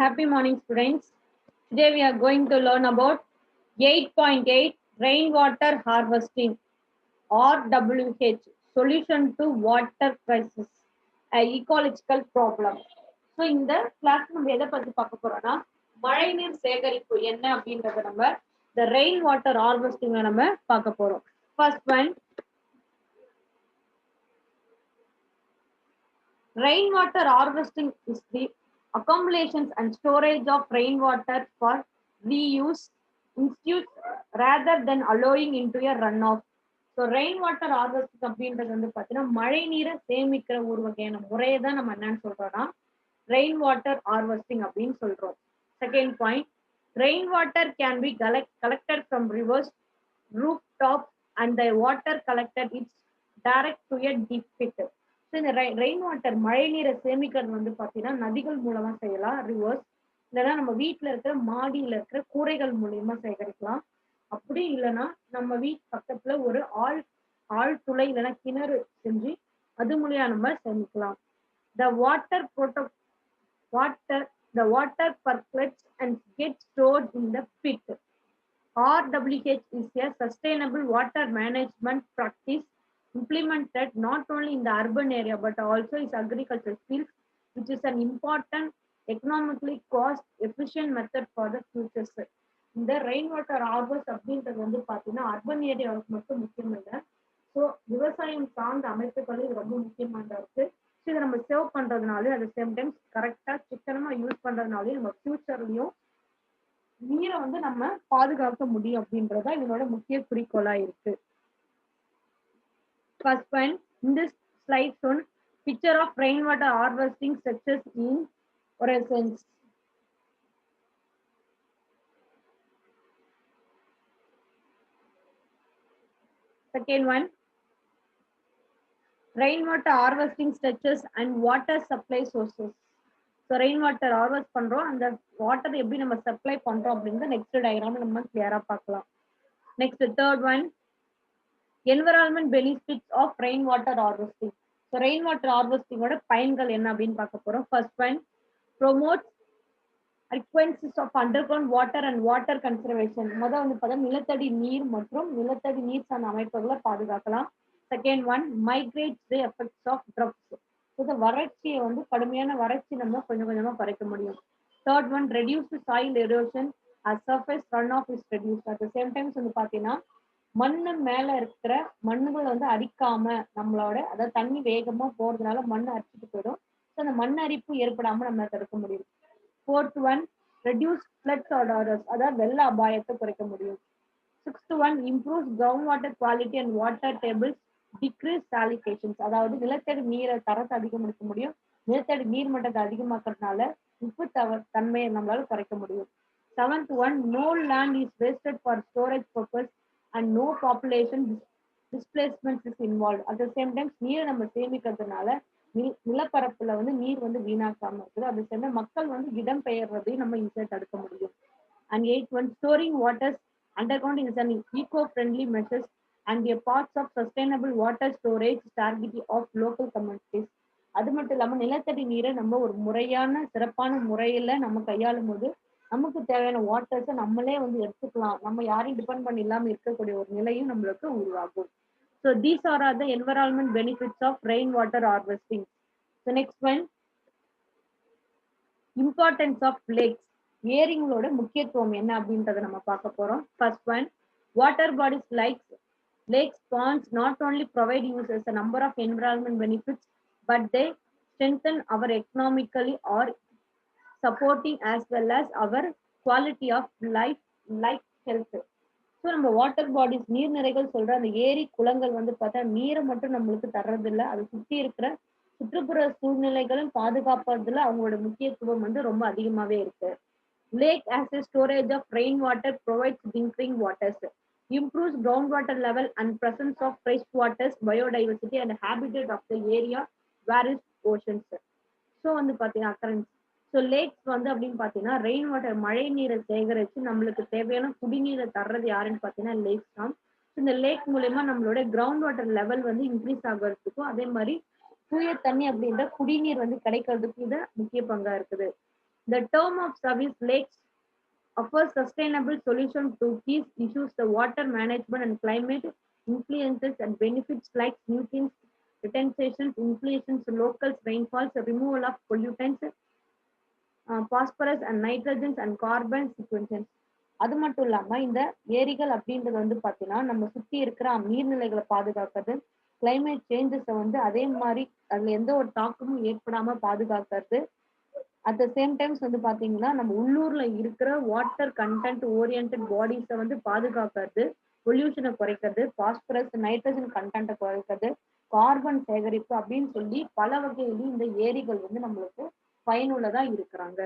Happy morning, students. Today we are going to learn about 8.8 rainwater harvesting RWH solution to water crisis, a ecological problem. So இந்த class நம்ம எதை பத்தி பார்க்க போறோம்னா மழைநீர் சேகரிப்பு என்ன அப்படின்றத நம்ம இந்த ரெயின் வாட்டர் ஹார்வெஸ்டிங் நம்ம பார்க்க போறோம். First one, rainwater harvesting is the accumulations and storage of rainwater for reuse institutes rather than allowing into a runoff. So rain water harvesting அப்படின்றது வந்து பார்த்தீங்கன்னா மழை நீரை சேமிக்கிற ஒரு வகையான முறையை தான் நம்ம என்னன்னு சொல்றோம்னா ரெயின் வாட்டர் ஹார்வெஸ்டிங் அப்படின்னு சொல்றோம். Second point, rain water can be collected from rivers, roof top and the water collected it's direct to a deep pit. இந்த ரெயின் வாட்டர் மழை நீரை சேமிக்கிறது வந்து பார்த்தீங்கன்னா நதிகள் மூலமா செய்யலாம், ரிவர்ஸ், இல்லைன்னா நம்ம வீட்டில் இருக்கிற மாடியில் இருக்கிற கூரைகள் மூலியமா சேகரிக்கலாம். அப்படி இல்லைன்னா நம்ம வீட்டு பக்கத்துல ஒரு ஆழ் துளை இல்லைன்னா கிணறு செஞ்சு அது மூலியா நம்ம சேமிக்கலாம். The water percolates and gets stored in the pit. RWH is a sustainable water management practice implemented not only in the urban area but also in agricultural fields, which is an important economically cost efficient method for the future. இந்த rain water harvest அப்படின்றது வந்து பார்த்தீங்கன்னா urban ஏரியாவுக்கு மட்டும் முக்கியம் இல்லை, so விவசாயம் சார்ந்த அமைப்புகளும் இது ரொம்ப முக்கியமானதா இருக்கு. ஸோ இதை நம்ம சேவ் பண்றதுனாலே அட் சேம் டைம் கரெக்டா சிக்கனமா யூஸ் பண்றதுனாலே நம்ம ஃபியூச்சர்லயும் நீரை வந்து நம்ம பாதுகாக்க முடியும் அப்படின்றதா இதனோட முக்கிய குறிக்கோளா இருக்கு. First one, in this slide shown picture of rainwater harvesting structures in Oresens. Second one, rainwater harvesting structures and water supply sources. So rainwater harvest பண்றோம், அந்த வாட்டர் எப்படி நம்ம சப்ளை பண்றோம் அப்படிங்கறது நெக்ஸ்ட் டயக்ராம் நம்ம கிளியரா பார்க்கலாம். Next third one, environment benefits of rainwater harvesting. So rainwater harvesting ஓட பயன்கள் என்ன அப்படின்னு பார்க்க போறோம். First one, promotes frequencies of underground water and water conservation. முதல் வந்து பார்த்தா நிலத்தடி நீர் மற்றும் நிலத்தடி நீர் சார்ந்த அமைப்புகளை பாதுகாக்கலாம். Second one, migrates the effects of droughts. இந்த வறட்சியை வந்து கடுமையான வறட்சி நம்ம கொஞ்சம் கொஞ்சமா குறைக்க முடியும். Third one, reduce soil erosion as surface runoff is reduced. At the same time வந்து பார்த்தீங்கன்னா மண்ணு மேல இருக்கிற மண்ணுகளை வந்து அரிக்காம நம்மளோட அதாவது தண்ணி வேகமா போறதுனால மண்ணு அரிச்சிட்டு போயிடும். ஸோ அந்த மண் அரிப்பு ஏற்படாம நம்ம தடுக்க முடியும். Fourth one, reduce floods or orders, அதாவது வெள்ள அபாயத்தை குறைக்க முடியும். Sixth one, improves ground water quality and water tables, decrease salinisations, அதாவது நிலத்தடி நீரை தரத்தை அதிகப்படுத்த முடியும். நிலத்தடி நீர் மட்டத்தை அதிகமாக்குறதுனால உப்பு தன்மையை நம்மளால குறைக்க முடியும். Seventh one, no land is wasted for storage purpose and no population displacement is involved. At the same time நீரை நம்ம சேமிக்கிறதுனால நிலப்பரப்புல வந்து நீர் வந்து வீணாக்காம இருக்குது. அது சேர்ந்த மக்கள் வந்து இடம் பெயர்றதையும் நம்ம ஈஸியா தடுக்க முடியும். And 8 one, storing waters underground is an eco-friendly measures and a parts of sustainable water storage strategy of local communities. அது மட்டும் இல்லாம நிலத்தடி நீரை நம்ம ஒரு முறையான சிறப்பான முறையில நம்ம கையாளும் போது நமக்கு தேவையான வாட்டர்ஸை நம்மளே வந்து எடுத்துக்கலாம், நம்ம யாரையும் டிபெண்ட் பண்ணி இல்லாம இருக்கக்கூடிய ஒரு நிலையும் நம்மளுக்கு உருவாகும். So these are the environment benefits of rain water harvesting. So next one, importance of lakes. ஏரிங்களோட முக்கியத்துவம் என்ன அப்படின்றத நம்ம பார்க்க போறோம். First one, water bodies lakes ponds not only provide users a number of environment benefits but they strengthen our economically or supporting as well as our quality of life like health. So நம்ம water bodies நீர்நிறைகள் சொல்ற அந்த ஏரி குளங்கள் வந்து பார்த்தா நீரை மட்டும் நம்மளுக்கு தர்றது இல்லை, அது சுற்றி இருக்கிற சுற்றுப்புற சூழ்நிலைகளும் பாதுகாப்பதுல அவங்களோட முக்கியத்துவம் வந்து ரொம்ப அதிகமாவே இருக்கு. Lake as a storage of rain water provides drinking waters, improves groundwater level and presence of fresh waters, biodiversity and habitat of the area where is oceans. So வந்து பார்த்தீங்கன்னா occurrence. ஸோ லேக்ஸ் வந்து அப்படின்னு பார்த்தீங்கன்னா ரெயின் வாட்டர் மழை நீரை சேகரித்து நம்மளுக்கு தேவையான குடிநீரை தர்றது யாருன்னு பார்த்தீங்கன்னா லேக்ஸ் தான். இந்த லேக் மூலயமா நம்மளோட கிரவுண்ட் வாட்டர் லெவல் வந்து இன்க்ரீஸ் ஆகிறதுக்கும் அதே மாதிரி தூய தண்ணி அப்படின்ற குடிநீர் வந்து கிடைக்கிறதுக்கு இது முக்கிய பங்கா இருக்குது. The term of service lakes offers sustainable solution to key issues the water management and climate influences and benefits like nutrients retention, inflations, local rainfalls, removal of pollutants, phosphorus and nitrogens and carbon sequences. அது மட்டும் இல்லாம இந்த ஏரிகள் அப்படின்றது வந்து பாத்தீங்கன்னா நம்ம சுத்தி இருக்கிற நீர்நிலைகளை பாதுகாக்கிறது, கிளைமேட் சேஞ்சஸை வந்து அதே மாதிரி அதுல எந்த ஒரு தாக்கமும் ஏற்படாம பாதுகாக்கிறது. அட் த சேம் டைம்ஸ் வந்து பாத்தீங்கன்னா நம்ம உள்ளூர்ல இருக்கிற வாட்டர் கண்டென்ட் ஓரியன்ட் பாடிஸை வந்து பாதுகாக்கிறது, பொல்யூஷனை குறைக்கிறது, பாஸ்பரஸ் நைட்ரஜன் கண்டென்ட்டை குறைக்கிறது, கார்பன் சேகரிப்பு அப்படின்னு சொல்லி பல வகையிலும் இந்த ஏரிகள் வந்து நம்மளுக்கு பயனுள்ளதா இருக்கிறாங்க.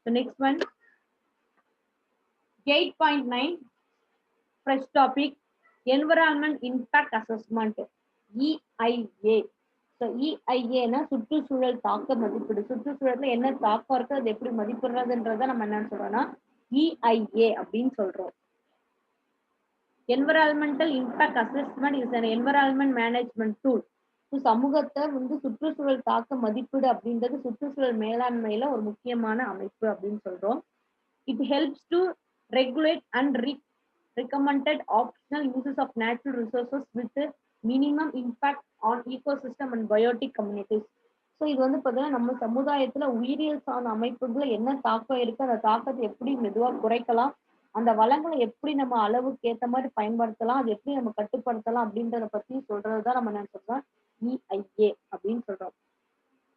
Next one 8.9 fresh topic environment impact assessment EIA. So EIA சுற்றுச்சூழல் தாக்க மதிப்பீடு. சுற்றுச்சூழல்ல என்ன தாக்கம் இருக்கு அது எப்படி மதிப்பிடுறதுன்றத நம்ம என்ன சொல்றோம்னா EIA அப்படின்னு சொல்றோம். Environmental impact assessment is an environment management tool. சமூகத்தை வந்து சுற்றுச்சூழல் தாக்க மதிப்பீடு அப்படின்றது சுற்றுச்சூழல் மேலாண்மையில ஒரு முக்கியமான அமைப்பு அப்படின்னு சொல்றோம். It helps to regulate and recommended optional uses of natural resources with minimum impact on ecosystem and biotic communities. So இது வந்து பார்த்தீங்கன்னா நம்ம சமுதாயத்துல உயிரியல் சார்ந்த அமைப்புகளை என்ன தாக்கம் இருக்கு, அந்த தாக்கத்தை எப்படி மெதுவாக குறைக்கலாம், அந்த வளங்களை எப்படி நம்ம அளவுக்கு ஏற்ற மாதிரி பயன்படுத்தலாம், அது எப்படி நம்ம கட்டுப்படுத்தலாம் அப்படின்றத பத்தி சொல்றதுதான் நம்ம என்ன சொல்றோம் EIA அப்படின்னு சொல்றோம்.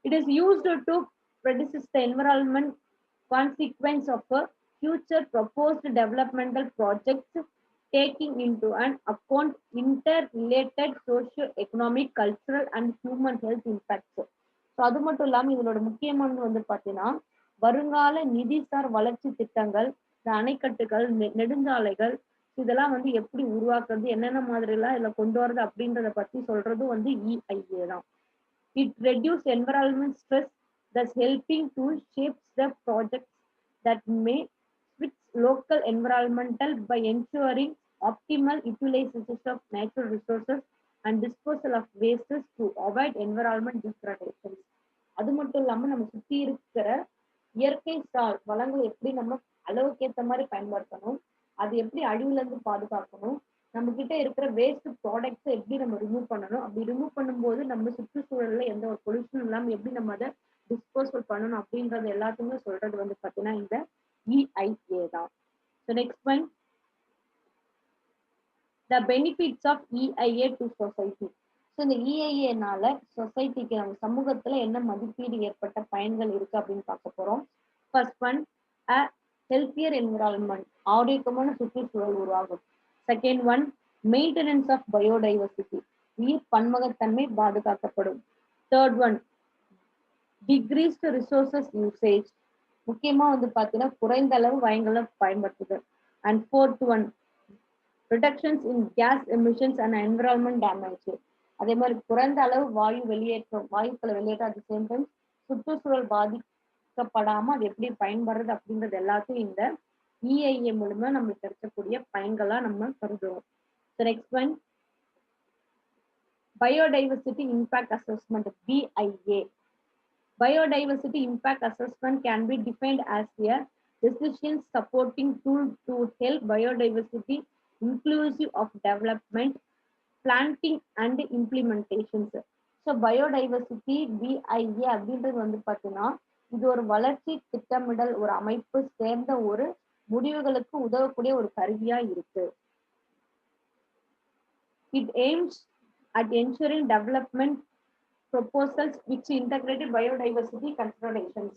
It is used to predict the environment consequence of a future proposed developmental projects taking into an account interrelated socio-economic, cultural and human health impacts. So அது மட்டும் இல்லாமல் இதனோட முக்கியமானது வந்து பார்த்தீங்கன்னா வருங்கால நிதிசார் வளர்ச்சி திட்டங்கள், இந்த அணைக்கட்டுகள், நெடுஞ்சாலைகள் இதெல்லாம் வந்து எப்படி உருவாக்குறது, என்னென்ன மாதிரி எல்லாம் இதுல கொண்டு வரது அப்படின்றத பத்தி சொல்றது வந்து EIA தான். It reduce environment stress, thus helping to shape the projects that may switch local environmental by ensuring optimal utilization of natural resources and disposal of wastes to avoid environment degradation. அது மட்டும் இல்லாம நம்ம சுத்தி இருக்கிற இயற்கை sir வளங்களை எப்படி நம்ம அளவுக்கு ஏற்ற மாதிரி பயன்படுத்தணும், அது எப்படி அழிவுல இருந்து பாதுகாக்கணும், நம்ம கிட்ட இருக்கிற வேஸ்ட் ப்ராடக்ட்ஸை எப்படி நம்ம ரிமூவ் பண்ணணும், அப்படி ரிமூவ் பண்ணும்போது நம்ம சுற்றுச்சூழல்ல எந்த ஒரு பொல்யூஷன் இல்லாம எப்படி நம்ம அதை டிஸ்போசல் பண்ணணும் அப்படின்றது எல்லாத்தையுமே சொல்றது வந்து பாத்தீங்கன்னா இந்த EIA தான். So next one, the benefits of EIA to society. So இந்த EIA-னால சொசைட்டிக்கு நம்ம சமூகத்துல என்ன மதிப்பீடு ஏற்பட்ட பயன்கள் இருக்கு அப்படின்னு பார்க்க போறோம். First one, a healthier environment, ஆரோக்கியமான சுற்றுச்சூழல் உருவாகும். Second one, maintenance of biodiversity, உயிர் பன்முகத்தன்மை பாதுகாக்கப்படும். Third one, decreased resources usage, முக்கியமா வந்து பாத்தீங்கன்னா குறைந்த அளவு வயங்களை பயன்படுத்துது. And fourth one, reductions in gas emissions and environment damage, அதே மாதிரி குறைந்த அளவு வாயுக்களை வெளியேற்றம், அட் சேம் டைம் சுற்றுச்சூழல் பாதிக்கப்படாம அது எப்படி பயன்படுறது அப்படின்றது எல்லாத்தையும் இந்த EIA மூலமா நம்மளுக்கு கிடைக்கக்கூடிய பயன்களா நம்ம கருதுறோம். Next one, biodiversity impact assessment BIA. Biodiversity impact assessment can be defined as a decision supporting tool to help biodiversity inclusive of development, planting and implementations. So biodiversity BIA அப்படின்றது வந்து பார்த்தீங்கன்னா இது ஒரு வளர்ச்சி திட்டமிடல் ஒரு அமைப்பு சேர்ந்த ஒரு முடிவுகளுக்கு உதவக்கூடிய ஒரு கருவியா இருக்கு. It aims at ensuring development proposals which integrated biodiversity considerations.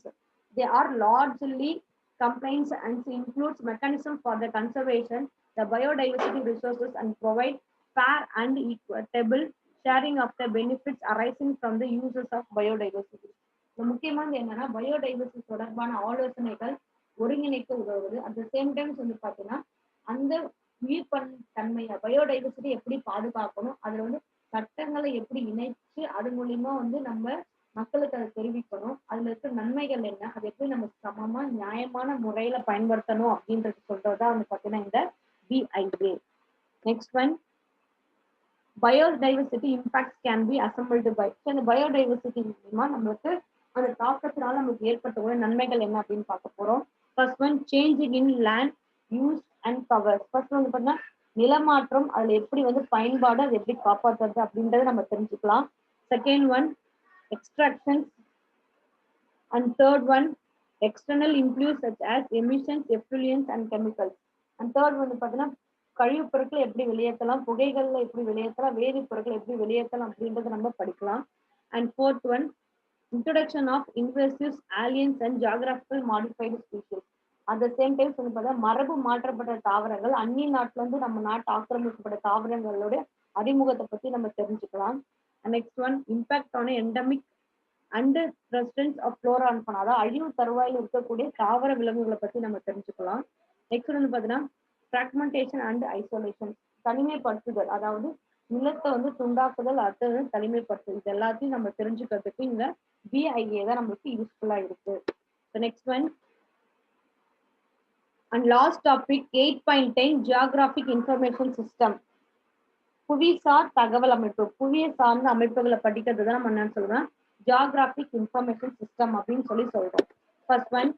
They are largely compliant and includes mechanisms for the conservation the biodiversity resources and provide fair and equitable sharing of the benefits arising from the uses of biodiversity. முக்கியமானது என்னன்னா biodiversity தொடர்பான ஆலோசனைகள் ஒருங்கிணைக்க உதவுவது. At the same times வந்து பார்த்தீங்கன்னா அந்த உயிர் தன்மையை பயோடைவர்சிட்டி எப்படி பாதுகாக்கணும், அதுல வந்து சட்டங்களை எப்படி இணைச்சு அது மூலியமா வந்து நம்ம மக்களுக்கு அதை தெரிவிக்கணும், அதுல இருக்க நன்மைகள் என்ன, அது எப்படி நம்ம சமமா நியாயமான முறையில பயன்படுத்தணும் அப்படின்றது சொல்றதுதான் வந்து பார்த்தீங்கன்னா இந்த BIA. Next one, biodiversity impacts can be assembled by. So இந்த பயோடைவர்சிட்டி மூலமா நம்மளுக்கு அந்த தாக்கத்தினால நமக்கு ஏற்பட்ட நன்மைகள் என்ன அப்படின்னு பார்க்க போறோம். First one, changing in land use and covers. First வந்து பார்த்தீங்கன்னா நிலமாற்றம், அதுல எப்படி பயன்பாடு, அது எப்படி காப்பாற்றுறது அப்படின்றத நம்ம தெரிஞ்சுக்கலாம். Second one, extractions. And third one, external influence such as emissions, effluents and chemicals. And third வந்து பார்த்தீங்கன்னா கழிவுப் பொருட்களை எப்படி வெளியேற்றலாம், புகைகள்ல எப்படி வெளியேற்றலாம், வேதிப் பொருட்களை எப்படி வெளியேற்றலாம் அப்படின்றத நம்ம படிக்கலாம். And fourth one, introduction of invasive aliens and geographical modified species. At the same time வந்து பார்த்தா மரபு மாற்றப்பட்ட தாவரங்கள், அந்நிய நாட்டுல இருந்து நம்ம நாட்டு ஆக்கிரமிக்கப்பட்ட தாவரங்களோட அறிமுகத்தை பத்தி நம்ம தெரிஞ்சுக்கலாம். Next one, impact on endemic and resistance of flora and fauna. அதாவது அழிவு தருவாயில் இருக்கக்கூடிய தாவர விலங்குகளை பத்தி நம்ம தெரிஞ்சுக்கலாம். நெக்ஸ்ட் வந்து பார்த்தீங்கன்னா ஃப்ராக்மெண்டேஷன் அண்ட் ஐசோலேஷன், தனிமைப்படுத்துதல், அதாவது நிலத்தை துண்டாக்குதல், அடுத்தது தனிமைப்படுத்துதல். இது எல்லாத்தையும் நம்ம தெரிஞ்சுக்கிறதுக்கு இந்த BIA தான் நம்மளுக்கு யூஸ்ஃபுல்லா இருக்கு. Next one and last topic 8.10 geographic information system. புவிசார் தகவல் அமைப்பு. புவியை சார்ந்த அமைப்புகளை படிக்கிறது தான் நம்ம என்ன சொல்றோம், ஜியோகிராபிக் இன்ஃபர்மேஷன் சிஸ்டம் அப்படின்னு சொல்றோம். First one,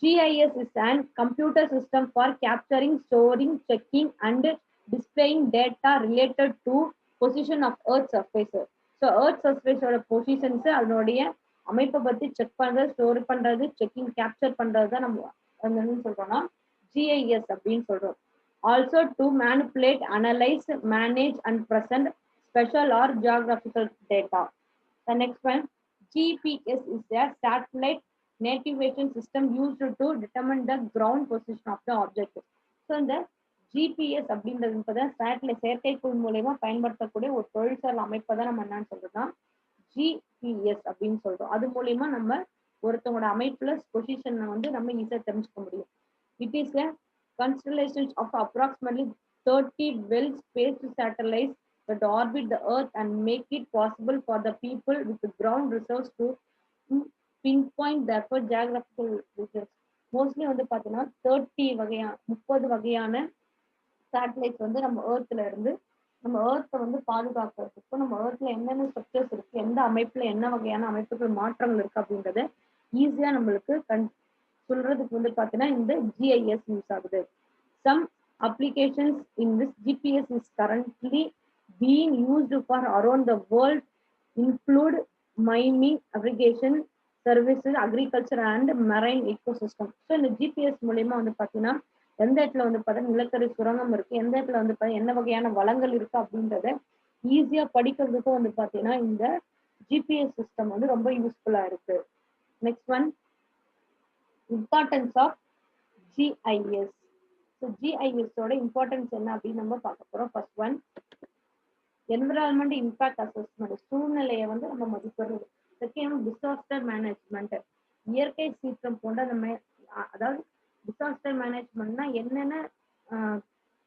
GIS is an computer system for capturing, storing, checking and displaying data related to position of Earth surface. So earth சர்ஃபேஸோட பொசிஷன்ஸ், அதனுடைய அமைப்பை பத்தி செக் பண்றது, ஸ்டோர் பண்றது, செக்கிங், கேப்சர் பண்றது தான் நம்ம என்னன்னு சொல்றோம்னா GIS அப்படின்னு சொல்றோம். Also to manipulate, analyse, manage and present spatial or geographical data. The next one, GPS is a satellite navigation system used to determine the ground position of the object. So இந்த GPS அப்படின்றது satellite, செயற்கைக்கோள் மூலமா பயன்படுத்தக்கூடிய ஒரு தொழில்சார் அமைப்பை தான் நம்ம என்னன்னு சொல்றோம்னா GPS அப்படின்னு சொல்றோம். அது மூலியமா நம்ம ஒருத்தவங்களோட அமைப்புல பொசிஷன் நம்ம ஈஸியா தெரிஞ்சுக்க முடியும். It is a constellation of approximately 30 well-spaced satellites that orbit the Earth and make it possible for the people with the ground resource to pinpoint therefore geographical regions. Mostly பாத்தீங்கன்னா 30 வகையான சேட்டலைட்ஸ் நம்ம ஏர்த்ல இருந்து நம்ம ஏர்த்தை பாதுகாக்கிறதுக்கும், நம்ம ஏர்த்ல என்னென்ன ஸ்ட்ரக்சர்ஸ் இருக்கு, எந்த அமைப்புல என்ன வகையான அமைப்புகள் மாற்றங்கள் இருக்கு அப்படின்றத ஈஸியா நம்மளுக்கு சொல்றதுக்கு பாத்தீங்கன்னா இந்த GIS யூஸ் ஆகுது. Some applications in this GPS is currently being used for around the world include mining, irrigation services, agriculture and marine ecosystem. So இந்த GPS மூலமா பாத்தீங்கன்னா எந்த இடத்துல பார்த்தா நிலக்கரி சுரங்கம் இருக்கு, எந்த இடத்துல பார்த்தா என்ன வகையான வளங்கள் இருக்கு அப்படின்றத ஈஸியா படிக்கிறதுக்கும் பாத்தீங்கன்னா இந்த GPS சிஸ்டம் ரொம்ப யூஸ்ஃபுல்லா இருக்கு. Next one, importance of GIS. So GIS ஓட இம்பார்ட்டன்ஸ் என்ன அப்படின்னு நம்ம பார்க்க போறோம். First one, environment impact assessment, சூழ்நிலையை நம்ம மதிப்பிடுறது. செகண்ட், டிசாஸ்டர் மேனேஜ்மெண்ட், இயற்கை சீற்றம் போன்ற நம்ம, அதாவது டிசாஸ்டர் மேனேஜ்மெண்ட்னா என்னென்ன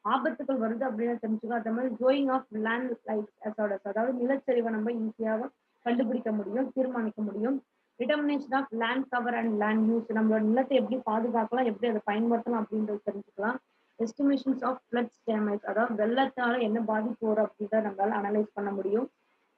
ஆபத்துகள் வருது அப்படின்னு தெரிஞ்சுக்கோ. அதே மாதிரி going of landslide hazards, அதாவது நிலச்சரிவை நம்ம ஈஸியாக கண்டுபிடிக்க முடியும், தீர்மானிக்க முடியும். Determination of land cover and land use, நம்மளோட நிலத்தை எப்படி பாதுகாக்கலாம், எப்படி அதை பயன்படுத்தலாம் அப்படின்றது தெரிஞ்சுக்கலாம். எஸ்டிமேஷன்ஸ் ஆஃப் ஃப்ளட்ஸ் டேமேஜ், அதாவது வெள்ளத்தால என்ன பாதிப்பு வரும் அப்படின்றத நம்மளால அனலைஸ் பண்ண முடியும்.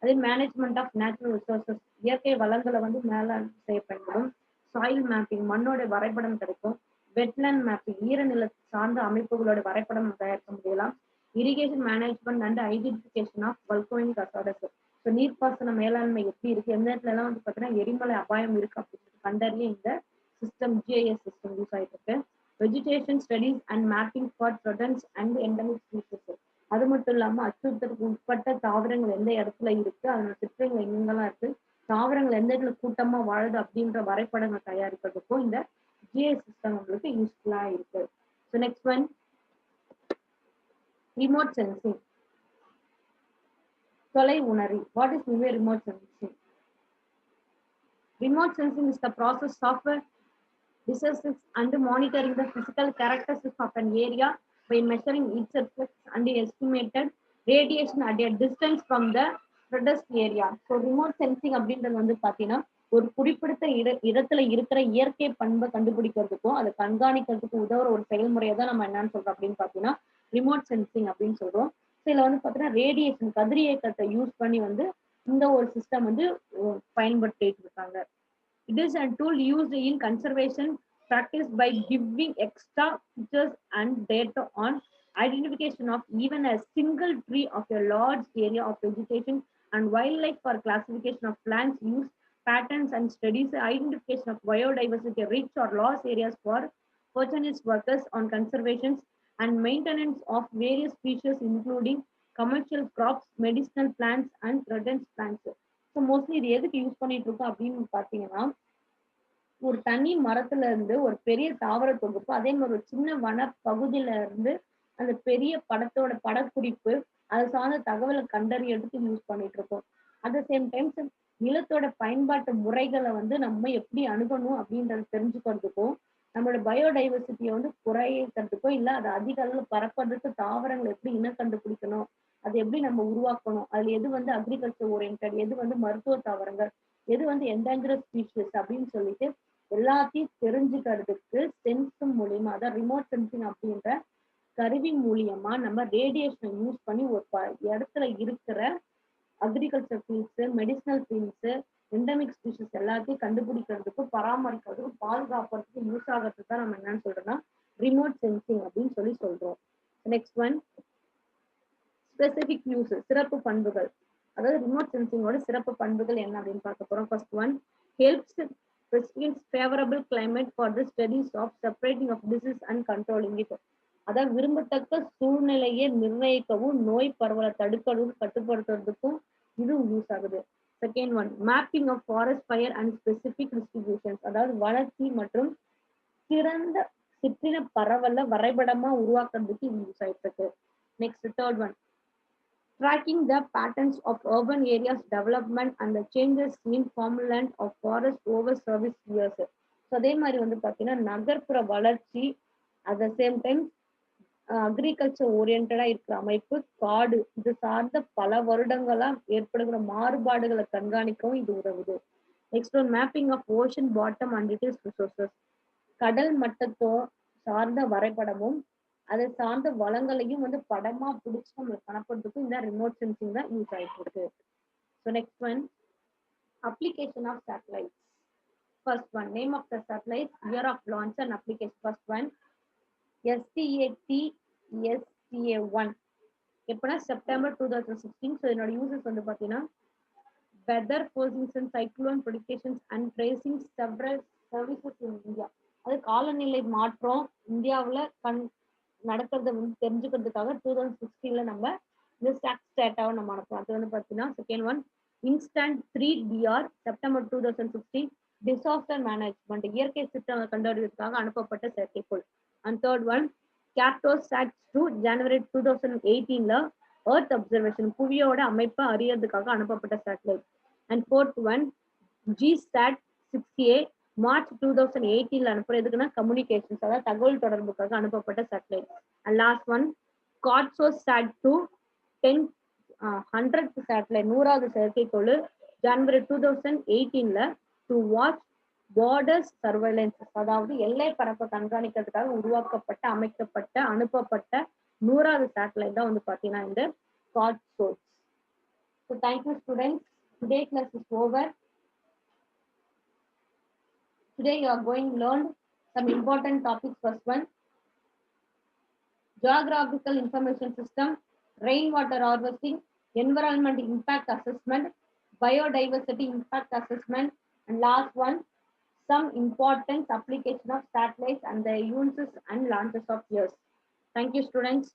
அதே மேனேஜ்மெண்ட் ஆஃப் நேச்சுரல் ரிசோர்சஸ், இயற்கை வளங்களை மேலாண்மை செய்ய பயன்படும். சாயில் மேப்பிங், மண்ணோட வரைபடம் கிடைக்கும். வெட்லேண்ட் மேப்பிங், ஈரநில சார்ந்த அமைப்புகளோட வரைபடம் தயாரிக்க முடியலாம். Irrigation management and identification of volcanic hazards, so நீர்ப்பாசன மேலாண்மை எப்படி இருக்கு, எந்த இடத்துல எல்லாம் பார்த்தீங்கன்னா எரிமலை அபாயம் இருக்கு அப்படின்னு கண்டறிய இந்த சிஸ்டம் GIS சிஸ்டம் யூஸ் ஆகிட்டு இருக்கு. Vegetation studies and mapping for prudence and endemic species, அது மட்டும் இல்லாம அச்சுறுத்தலுக்கு உட்பட்ட தாவரங்கள் எந்த இடத்துல இருக்கு, அதோட சிற்றங்கள் எங்கெல்லாம் இருக்கு, தாவரங்கள் எந்த இடத்துல கூட்டமா வாழுது அப்படின்ற வரைபடங்கள் தயாரிக்கிறதுக்கும் இந்த GIS சிஸ்டம் உங்களுக்கு யூஸ்ஃபுல்லா இருக்கு. So next one, remote sensing, தொலை உணரி. What is remote sensing? Remote sensing is the process of assessing and monitoring the physical characteristics of an area by measuring its effects and estimated radiation at a distance from the produced area. So remote sensing அப்படின்றது பாத்தீங்கன்னா ஒரு குறிப்பிட்ட இடத்துல இருக்கிற இயற்கை பண்பை கண்டுபிடிக்கிறதுக்கும் அதை கண்காணிக்கிறதுக்கு உதவுற ஒரு செயல்முறையை தான் நம்ம என்னன்னு சொல்றோம் அப்படின்னு பாத்தீங்கன்னா ரிமோட் சென்சிங் அப்படின்னு சொல்றோம். இதுல பாத்தீங்கன்னா ரேடியேஷன், கதிரியக்கத்தை யூஸ் பண்ணி இந்த ஒரு சிஸ்டம் வந்து பயன்படுத்திட்டு இருக்காங்க. It is a tool used in conservation practice by giving extra features and data on identification of even a single tree of a large area of vegetation and wildlife for classification of plants use patterns and studies identification of biodiversity rich or lost areas for opportunist workers on conservation and maintenance of various species including commercial crops, medicinal plants and threatened plants. So mostly இது எதுக்கு use பண்ணிட்டு இருக்கோம் அப்படின்னு பார்த்தீங்கன்னா, ஒரு தனி மரத்துல இருந்து ஒரு பெரிய தாவர தொகுப்பு, அதே மாதிரி ஒரு சின்ன வன பகுதியில இருந்து அந்த பெரிய படத்தோட படக்குறிப்பு, அது சார்ந்த தகவலை கண்டறியறதுக்கு யூஸ் பண்ணிட்டு இருக்கோம். அட் த சேம் டைம் நிலத்தோட பயன்பாட்டு முறைகளை வந்து நம்ம எப்படி அணுகணும் அப்படின்றத தெரிஞ்சுக்கிறதுக்கும், நம்மளோட பயோடைவர்சிட்டியை வந்து குறைக்கிறதுக்கோ இல்லை அதை அதிக அளவு பரப்புறதுக்கு தாவரங்களை எப்படி இனம் கண்டுபிடிக்கணும், அது எப்படி நம்ம உருவாக்கணும், அதுல எது வந்து அக்ரிகல்ச்சர் ஓரியன்ட், எது வந்து மருத்துவ தாவரங்கள், எது வந்து என்டேஞ்சரஸ் ஸ்பீஷிஸ் அப்படின்னு சொல்லிட்டு எல்லாத்தையும் தெரிஞ்சுக்கிறதுக்கு சென்ஸ் மூலியமா, அதாவது ரிமோட் சென்சிங் அப்படின்ற கருவி மூலியமா நம்ம ரேடியேஷனை யூஸ் பண்ணி ஒரு இடத்துல இருக்கிற agriculture fields, medicinal fields, endemic species எல்லாத்தையும் கண்டுபிடிக்கிறதுக்கு, பராமரிக்கிறதுக்கு, பாதுகாப்புறதுக்கு யூஸ் ஆகிறதுக்கு தான் நம்ம என்னன்னு சொல்றோம்னா ரிமோட் சென்சிங் அப்படின்னு சொல்லி சொல்றோம். நெக்ஸ்ட் ஒன், ஸ்பெசிபிக் யூஸ், சிறப்பு பண்புகள். அதாவது ரிமோட் சென்சிங்கோட சிறப்பு பண்புகள் என்ன அப்படின்னு பார்க்க போறோம். First one, helps presents favorable climate for the studies of separating of disease and controlling it. அதாவது விரும்பத்தக்க சூழ்நிலையை நிர்ணயிக்கவும் நோய் பரவலை தடுக்கவும் கட்டுப்படுத்துறதுக்கும் இது யூஸ் ஆகுது. Second one, mapping of forest fire and specific distributions. அதாவது வளர்ச்சி மற்றும் சிறந்த சிற்றின பரவலை வரைபடமா உருவாக்குறதுக்கு இது யூஸ் ஆயிட்டு இருக்கு. Next third one, tracking the patterns of urban areas development and the changes in farmland of forest over service years. So அதே மாதிரி வந்து பார்த்தீங்கன்னா நகர்ப்புற வளர்ச்சி, at the same time agriculture ஓரியன்டா இருக்கிற அமைப்பு, காடு, இது சார்ந்த பல வருடங்களா ஏற்படுகிற மாறுபாடுகளை கண்காணிக்கவும் இது உதவுது. Next one, mapping of ocean bottom and it is resources. கடல் மட்டத்தோ சார்ந்த வரைபடமும் அதை சார்ந்த வளங்களையும் வந்து படமா பிடிச்சி நம்மளுக்கு கணப்படுறதுக்கும் இந்த ரிமோட் சென்சிங் தான் யூஸ் ஆயிட்டு இருக்கு. So next one, application of satellites. First one, name of the satellite, year of launch and application. First one STAT-STA1 எப்படின்னா செப்டம்பர் 2016. ஸோ என்னோட யூசர்ஸ் வந்து பார்த்தீங்கன்னா weather position, cyclone predictions and tracing several services in India. அது காலநிலை மாற்றம் இந்தியாவில் நடக்கிறத வந்து தெரிஞ்சுக்கிறதுக்காக 2016 நம்ம இந்த ஸ்டாக்ஸ் டேட்டாவை நம்ம அனுப்புறோம். அது வந்து பார்த்தீங்கன்னா second one, instant 3DR September 2016 disaster management, இயற்கை சிற்றங்களை கண்டறிவதற்காக அனுப்பப்பட்ட செயற்கைக்கோள். And third one, CARTOSAT-2 January 2018 earth observation, புவியோட அமைப்பை அறியறதுக்காக அனுப்பப்பட்ட satellite. And fourth one, GSAT-6A March 2018 அனுப்புறதுக்குன்னா கம்யூனிகேஷன்ஸ், அதாவது தகவல் தொடர்புக்காக அனுப்பப்பட்ட satellite. And last one, CORDSAT-2 100th satellite, 100வது செயற்கைக்கோள், January 2018 to watch borders surveillance, அதாவது எல்லை பரப்பை கண்காணிக்கிறதுக்காக உருவாக்கப்பட்ட, அமைக்கப்பட்ட, அனுப்பப்பட்ட 100வது சேட்டலைட் தான் வந்து பார்த்தீங்கன்னா இந்த CORDSAT. So thank you students. Today class is over. Today you are going to learn some important topics. First one, geographical information system, rainwater harvesting, environment impact assessment, biodiversity impact assessment, and last one, some important application of satellites and the uses and launches of yours. Thank you students.